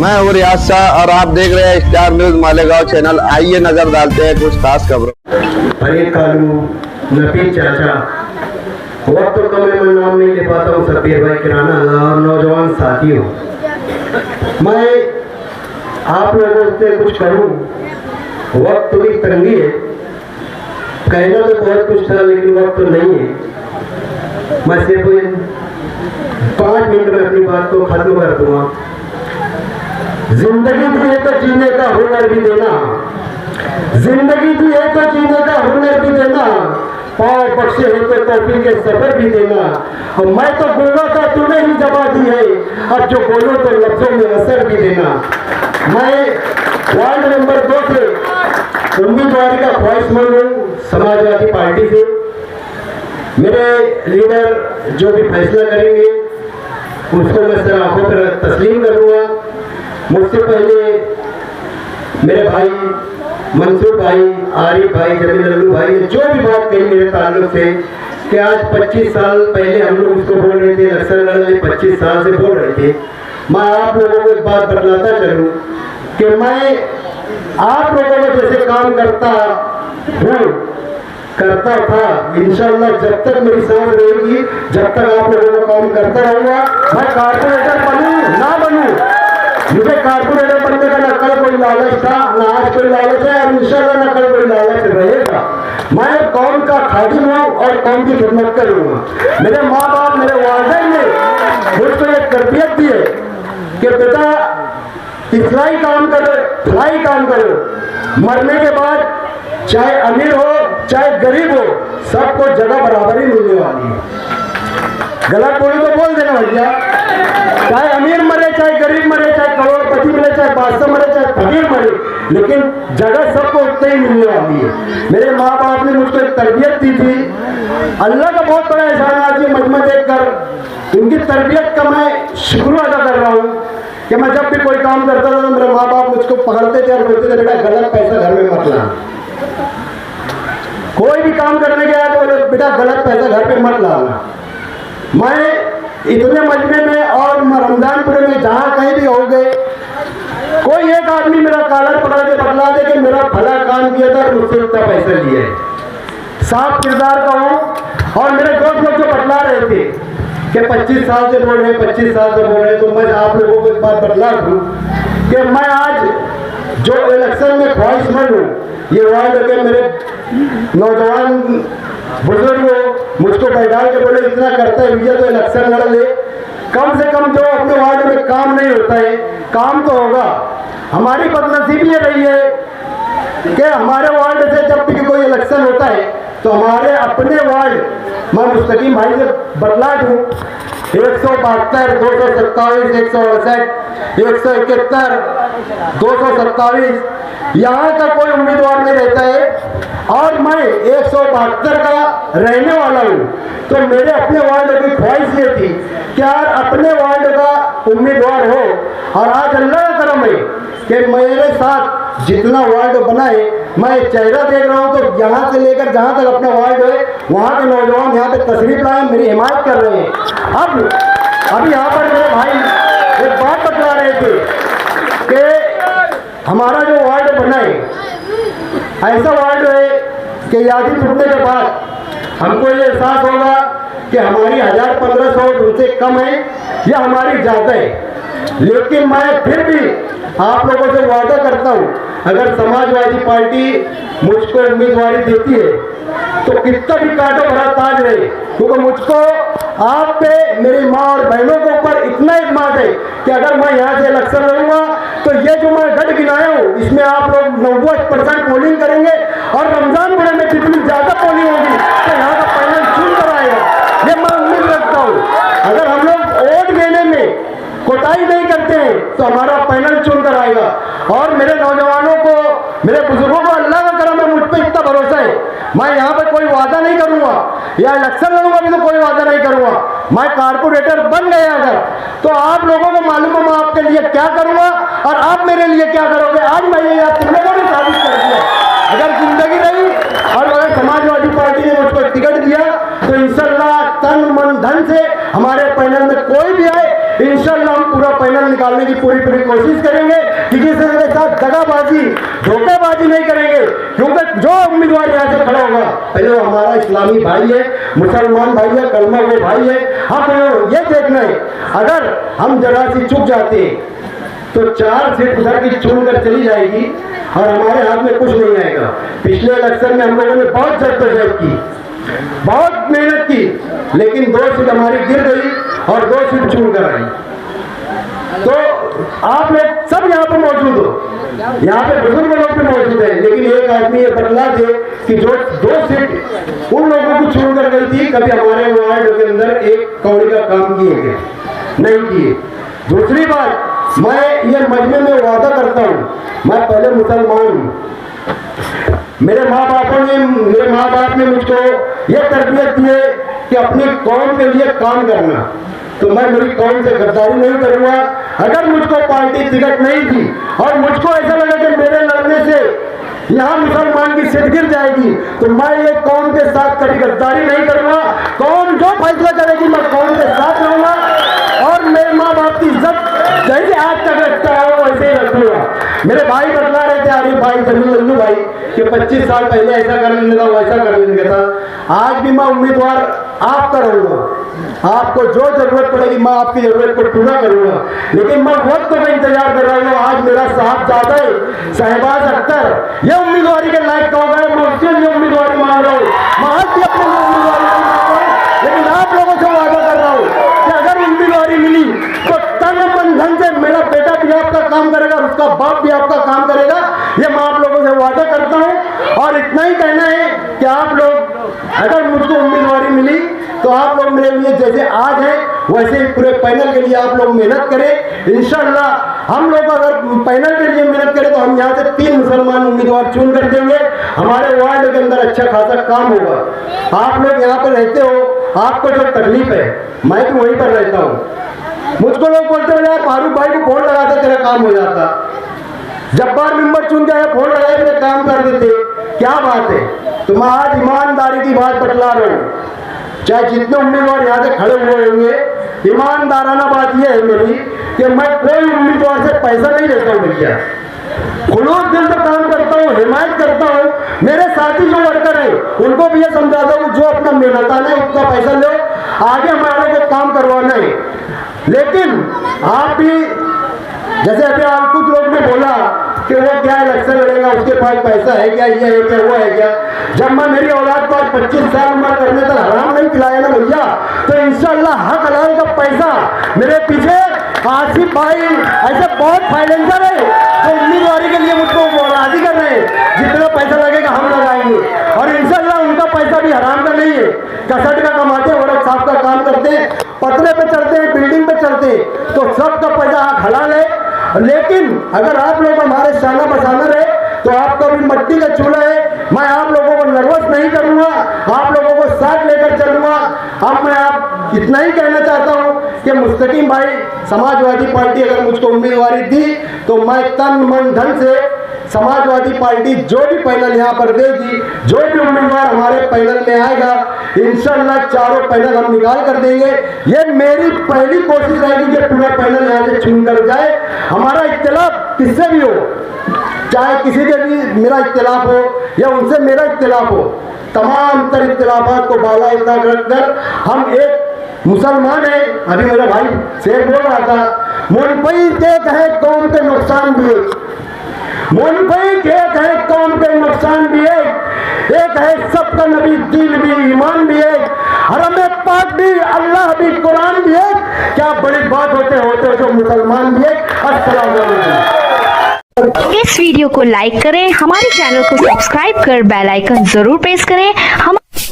मैं हूँ रियाज शाह और आप देख रहे हैं स्टार न्यूज मालेगांव चैनल। आइए नजर डालते हैं कुछ खास खबरों। फरीद कालू, नफीस चाचा, वक्त तो कम है, मैं नाम नहीं ले पाता हूँ, सब्बीर भाई किराना और नौजवान साथियों, मैं आप लोगों से कुछ कहूँ। वक्त भी तंगी है, कहना तो बहुत कुछ था लेकिन वक्त तो नहीं है। मैं सिर्फ 5 मिनट में अपनी बात को खत्म कर दूंगा। जिंदगी दी है तो जीने का हुनर भी देना, जिंदगी दी है तो जीने का हुनर भी देना, पाँव बख्शे है तो तौफीक के सफर भी देना। और मैं तो बोला था तूने ही जवा दी है, अब जो बोलो तो लफ्जों में असर भी देना। मैं वार्ड नंबर 2 से उम्मीदवारी का ख्वाहिशमंद हूँ, समाजवादी पार्टी से। मेरे लीडर जो भी फैसला करेंगे उसको मैं सर आंखों पर तस्लीम करूँगा। मुझसे पहले मेरे भाई मंसूर भाई, आरिफ भाई, जमील लल्लू भाई ने जो भी बात कही मेरे ताल्लुक से कि आज 25 साल पहले हम लोग उसको बोल रहे थे, अक्सर लड़ने 25 साल से बोल रहे थे। मैं आप लोगों को एक बात बतलाता चलूँ कि मैं आप लोगों में जैसे काम करता हूँ, करता था, इंशाल्लाह जब तक मेरी सांस रहेगी, जब तक आप लोगों का काम करता रहूँगा। मैं कारपोरेटर बनूँ ना बनूँ, मुझे कारपोरेटर बनने का ना कल कोई लालच था, ना आज कोई लालच है, और इंशाल्लाह ना कल कोई लालच रहेगा। मैं कौम का खादिम हूँ और कौम की खिदमत करूँगा। मेरे माँ बाप, मेरे वालिदैन ने मुझको एक तरबियत दी है कि बेटा इस्लाही काम करो, भलाई काम करो, मरने के बाद चाहे अमीर हो चाहे गरीब हो, सबको जगह बराबर ही मिलने वाली है। गलत बोली तो बोल देना भैया, चाहे अमीर मरे चाहे गरीब मरे, चाहे करोड़पति मरे चाहे बादशाह मरे चाहे फकीर मरे, लेकिन जगह सबको उतनी ही मिलने वाली है। मेरे माँ बाप ने मुझको एक तरबियत दी थी, अल्लाह का बहुत बड़ा एहसान आज ये मजमा देख कर, उनकी तरबियत का मैं शुक्र अदा कर रहा हूँ कि मैं जब भी कोई काम करता था तो मेरे माँ बाप मुझको पकड़ते थे और बोलते थे बेटा गलत पैसा घर में मत लाना। कोई भी काम करने गया तो बोले बेटा गलत पैसा घर पे मत लाना। मैं इतने मजमे में और रमजानपुर में जहाँ कहीं भी हो गए, कोई एक आदमी मेरा कॉलर पकड़ के बतला दे कि मेरा भला काम किया था और मुझसे इतना पैसा लिया है। साफ किरदार का हूँ। और मेरे दोस्त लोग जो बतला रहे थे कि 25 साल से बोल रहे, 25 साल से बोल रहे, तो मैं आप लोगों को एक बात बतला दूँ कि मैं आज जो इलेक्शन में ख्वाहिशमंद हूँ, ये वार्ड के मेरे नौजवान बुजुर्ग मुझको बैठा के बोले इतना करता है भैया तो इलेक्शन लड़ ले। कम से कम जो अपने वार्ड में काम नहीं होता है, काम तो होगा। हमारी बदनसीबी ये रही है कि हमारे वार्ड से जब भी कोई इलेक्शन होता है तो हमारे अपने वार्ड, मैं मुस्तकीम भाई से बतला दूँ, 172, 227, 168, 171, 227, यहाँ का कोई उम्मीदवार नहीं रहता है। और मैं 172 का रहने वाला हूँ, तो मेरे अपने वार्ड की ख्वाहिश ये थी कि यार अपने वार्ड का उम्मीदवार हो। और आज अल्लाह का करम है कि मेरे साथ जितना वार्ड बना है, मैं चेहरा देख रहा हूँ तो यहाँ से लेकर जहाँ तक अपना वार्ड है वहाँ के नौजवान यहाँ पे तशरीफ लाए, मेरी हिमायत कर रहे हैं। अब अभी यहाँ पर मेरे भाई एक बात बतला रहे थे कि हमारा जो वार्ड बना है ऐसा वार्ड है कि यादी टूटने के बाद हमको ये एहसास होगा कि हमारी 1000-1500 वोट उनसे कम है या हमारी ज़्यादा है। लेकिन मैं फिर भी आप लोगों से वादा करता हूँ, अगर समाजवादी पार्टी मुझको उम्मीदवारी देती है तो कितना भी कांटो भरा ताज रहे, क्योंकि मुझको आप पे, मेरी माँ और बहनों के ऊपर इतना इत्मीनान है कि अगर मैं यहाँ से इलेक्शन लड़ूंगा तो ये जो मैं गढ़ गिनाया हूँ इसमें आप लोग 90% पोलिंग करेंगे और रमजानपुर में जितनी ज्यादा पोलिंग होगी तो यहाँ का पैनल चुन कर आएगा, ये मैं उम्मीद रखता हूँ। अगर हम लोग वोट देने में कोताही नहीं करते हैं तो हमारा पैनल चुन कर आएगा। और मेरे नौजवानों को, मेरे बुजुर्गों को अल्लाह का करम है, मुझ पर इतना भरोसा है, मैं यहाँ पे कोई वादा नहीं करूँगा या इलेक्शन लड़ूंगा भी तो कोई वादा नहीं करूँगा। मैं कारपोरेटर बन गया अगर तो आप लोगों को मालूम है मैं आपके लिए क्या करूँगा और आप मेरे लिए क्या करोगे। आज मैं ये आप लोगों ने साबित कर दिया। अगर जिंदगी रही और अगर समाजवादी पार्टी ने मुझको टिकट दिया तो इंशाल्लाह तन मन धन से हमारे पैनल में कोई भी आए, इंशाल्लाह हम पूरा पैनल निकालने की पूरी कोशिश करेंगे कि किसी के साथ दगाबाजी धोखेबाजी नहीं करेंगे, क्योंकि जो उम्मीदवार यहाँ से खड़ा होगा पहले वो हमारा इस्लामी भाई है, मुसलमान भाई है, कलमा वो भाई है। हम ये देखना है, अगर हम जरा सी चुप जाते तो 4 सीट उधर की चुन कर चली जाएगी और हमारे हाथ में कुछ नहीं आएगा। पिछले इलेक्शन में हम लोगों ने बहुत जद्दोजहद की, बहुत मेहनत की, लेकिन 2 सीट हमारी गिर गई और 2 सीट चुन कर आई। तो आप लोग सब यहाँ पे मौजूद हो, यहाँ पे बुजुर्ग लोग भी मौजूद हैं, लेकिन एक आदमी ये बतला दे कि जो 2 सीट उन लोगों को चुन कर गई थी, कभी हमारे वार्ड के अंदर एक कौड़ी का काम किए गए नहीं किए। दूसरी बात, मैं ये मजमे में वादा करता हूँ, मैं पहले मुसलमान हूँ। मेरे माँ बाप ने मुझको ये तरबियत दी है कि अपनी कौम के लिए काम करना, तो मैं मेरी कौम से गद्दारी नहीं करूंगा। अगर मुझको पार्टी टिकट नहीं दी और मुझको ऐसा लगा कि मेरे लड़ने से यहाँ मुसलमान की सीट गिर जाएगी, तो मैं ये कौम के साथ कभी गद्दारी नहीं करूंगा। कौम जो फैसला करेगी मैं कौम के साथ रहूंगा और मेरे माँ बाप की इज्जत जैसे आज तक रखता है वो वैसे ही रखूंगा। मेरे भाई बतला रहे थे, अरे भाई जमीन लल्लू भाई कि 25 साल पहले ऐसा कर लेने था, वैसा कर लेने था। आज भी मैं उम्मीदवार आपका रहूंगा, आपको जो जरूरत पड़ेगी मैं आपकी जरूरत को पूरा करूंगा, लेकिन मैं वक्त को इंतजार कर रहा हूँ। आज मेरा साहबजादा शहबाज अख्तर ये उम्मीदवारी के लायक हो गए, मैं उसके लिए उम्मीदवारी मांग रहा हूँ, मैं आज भी अपने लिए उम्मीदवारी नहीं मांग रहा हूँ, लेकिन आप लोगों से वादा कर रहा हूँ कि अगर उम्मीदवारी मिली तो तन मन धन से मेरा बेटा भी आपका काम करेगा और उसका बाप भी आपका काम करेगा, ये मैं आप लोगों से वादा करता हूँ। और इतना ही कहना है कि आप लोग अगर मुझको उम्मीदवारी मिली तो आप लोग मेरे लिए जैसे आज हैं वैसे ही पूरे पैनल के लिए आप लोग मेहनत करें। इंशाल्लाह हम लोग अगर पैनल के लिए मेहनत करें तो हम यहाँ से 3 मुसलमान उम्मीदवार चुन कर देंगे, हमारे वार्ड के अंदर अच्छा खासा काम होगा। आप लोग यहाँ पर रहते हो, आपको जो तकलीफ है मैं तो वहीं पर रहता हूँ। मुझको लोग बोलते हैं यार फारूक भाई को फोन लगाते तेरा काम हो जाता, जब्बार मेंबर चुन के फोन लगाए तेरे काम कर देते, क्या बात है। तो मैं आज ईमानदारी की बात बतला रहा हूँ, चाहे जितने उम्मीदवार यहाँ से खड़े हुए होंगे, ईमानदाराना बात यह है मेरी कि मैं कोई उम्मीदवार से पैसा नहीं लेता हूँ भैया, खुलूस दिल से काम करता हूँ, हिमायत करता हूँ। मेरे साथी जो वर्कर है उनको भी ये समझाता हूँ जो अपना मेहनताना है उतना पैसा लो, आगे हमारे को काम करवाना है। लेकिन आप भी जैसे अभी आप कुछ लोग ने बोला कि वो क्या इलेक्शन लड़ेगा, उसके पास पैसा है क्या, ये है क्या, वो है क्या। जब मैं मेरी औलाद को 25 साल उम्र करने तक हराम नहीं खिलाया ना भैया, तो इंशाल्लाह हक हलाल का पैसा मेरे पीछे आसिफ भाई ऐसे बहुत फाइनेंसर है तो उम्मीदवारी के लिए मुझको राजी कर रहे हैं, जितना पैसा लगेगा हम लगाएंगे और इंशाल्लाह उनका पैसा भी हराम का नहीं है, कसट का कमाते हैं, वर्क साहब का काम करते हैं, पतरे पे चढ़ते हैं, बिल्डिंग पे चढ़ते हैं, तो सबका पैसा हलाल है। लेकिन अगर आप लोग हमारे शाना बसाना रहे तो आपका भी मिट्टी का चूल्हा है, मैं आप लोगों को नर्वस नहीं करूंगा, आप लोगों को साथ लेकर चलूंगा। अब मैं आप इतना ही कहना चाहता हूं कि मुस्तकीम भाई समाजवादी पार्टी अगर मुझको उम्मीदवारी दी तो मैं तन मन धन से समाजवादी पार्टी जो भी पैनल यहाँ पर देगी, जो भी उम्मीदवार हमारे पैनल में आएगा, इंशाल्लाह चारों पैनल हम निकाल कर देंगे। ये मेरी पहली कोशिश रहेगी कि पूरा पैनल यहाँ से चुन कर जाए। हमारा इख्तिलाफ किससे भी हो, चाहे किसी के भी मेरा इख्तिलाफ हो या उनसे मेरा इख्तिलाफ हो, तमाम तर इख्तिलाफात को बाला रखकर हम एक मुसलमान है। अभी मेरा भाई शेर बोल रहा था, मुनफई एक है कौम के नुकसान भी एक, मुनफई एक है कौम के नुकसान भी एक है सबका नबी दीन भी ईमान भी एक, हरम पाक भी अल्लाह भी कुरान भी एक। क्या बड़ी बात होते होते जो मुसलमान भी एक। अस्सलाम वालेकुम। इस वीडियो को लाइक करें, हमारे चैनल को सब्सक्राइब कर बेल आइकन जरूर प्रेस करें। हम